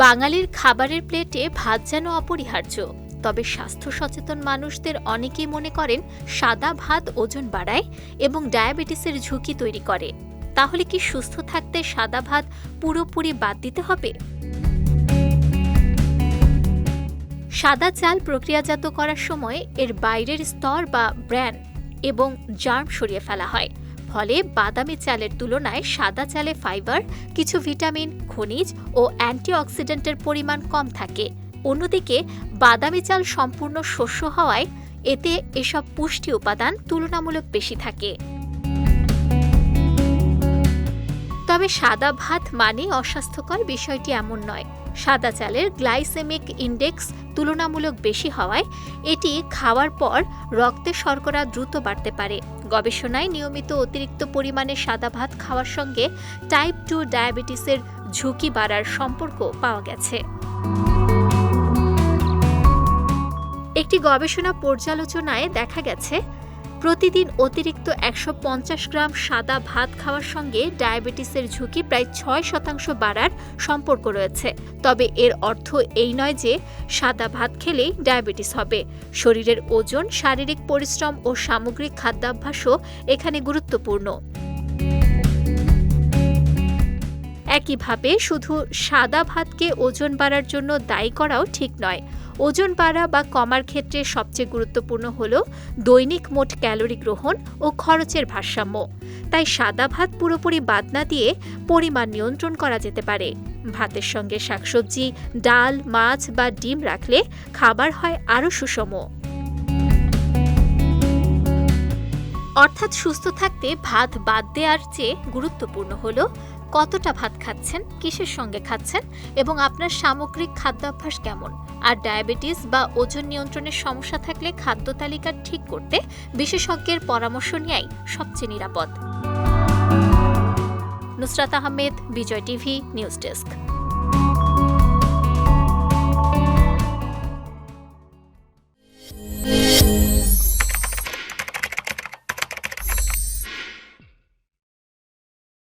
বাঙালির খাবারের প্লেটে ভাত যেন অপরিহার্য, তবে স্বাস্থ্য সচেতন মানুষদের অনেকেই মনে করেন সাদা ভাত ওজন বাড়ায় এবং ডায়াবেটিসের ঝুঁকি তৈরি করে। তাহলে কি সুস্থ থাকতে সাদা ভাত পুরোপুরি বাদ দিতে হবে? সাদা চাল প্রক্রিয়াজাত করার সময় এর বাইরের স্তর বা ব্র্যান এবং জার্ম সরিয়ে ফেলা হয়। ফলে বাদামি চালের তুলনায় সাদা চালে ফাইবার, কিছু ভিটামিন, খনিজ ও অ্যান্টিঅক্সিডেন্টের পরিমাণ কম থাকে। অন্যদিকে বাদামি চাল সম্পূর্ণ শস্য হওয়ায় এতে এসব পুষ্টি উপাদান তুলনামূলক বেশি থাকে। তবে সাদা ভাত মানে অস্বাস্থ্যকর বিষয়টি এমন নয়। সাদা চালের গ্লাইসেমিক ইন্ডেক্স তুলনামূলক বেশি হওয়ায় এটি খাওয়ার পর রক্তে শর্করা দ্রুত বাড়তে পারে। গবেষণায় নিয়মিত অতিরিক্ত পরিমাণে সাদা ভাত খাওয়ার সঙ্গে টাইপ 2 ডায়াবেটিসের ঝুঁকি বাড়ার সম্পর্ক পাওয়া গেছে। একটি গবেষণা পর্যালোচনায় দেখা গেছে, প্রতিদিন অতিরিক্ত ১৫০ গ্রাম সাদা ভাত খাওয়ার সঙ্গে ডায়াবেটিসের ঝুঁকি প্রায় ৬% বাড়ার সম্পর্ক রয়েছে। তবে এর অর্থ এই নয় যে সাদা ভাত খেলেই ডায়াবেটিস হবে। শরীরের ওজন, শারীরিক পরিশ্রম ও সামগ্রিক খাদ্যাভ্যাসও এখানে গুরুত্বপূর্ণ। একইভাবে শুধু সাদা ভাতকে ওজন বাড়ার জন্য দায়ী করাও ঠিক নয়। ওজন বাড়া বা কমার ক্ষেত্রে সবচেয়ে গুরুত্বপূর্ণ হল দৈনিক মোট ক্যালোরি গ্রহণ ও খরচের ভারসাম্য। তাই সাদা ভাত পুরোপুরি বাদ না দিয়ে পরিমাণ নিয়ন্ত্রণ করা যেতে পারে। ভাতের সঙ্গে শাকসবজি, ডাল, মাছ বা ডিম রাখলে খাবার হয় আরও সুষম। অর্থাৎ সুস্থ থাকতে ভাত বাদ দেওয়ার চেয়ে গুরুত্বপূর্ণ হল কতটা ভাত খাচ্ছেন, কিসের সঙ্গে খাচ্ছেন এবং আপনার সামগ্রিক খাদ্যাভ্যাস কেমন। আর ডায়াবেটিস বা ওজন নিয়ন্ত্রণের সমস্যা থাকলে খাদ্য তালিকা ঠিক করতে বিশেষজ্ঞের পরামর্শ নেওয়াই সবচেয়ে নিরাপদ। নুসরাত আহমেদ, বিজয় টিভি, নিউজ ডেস্ক।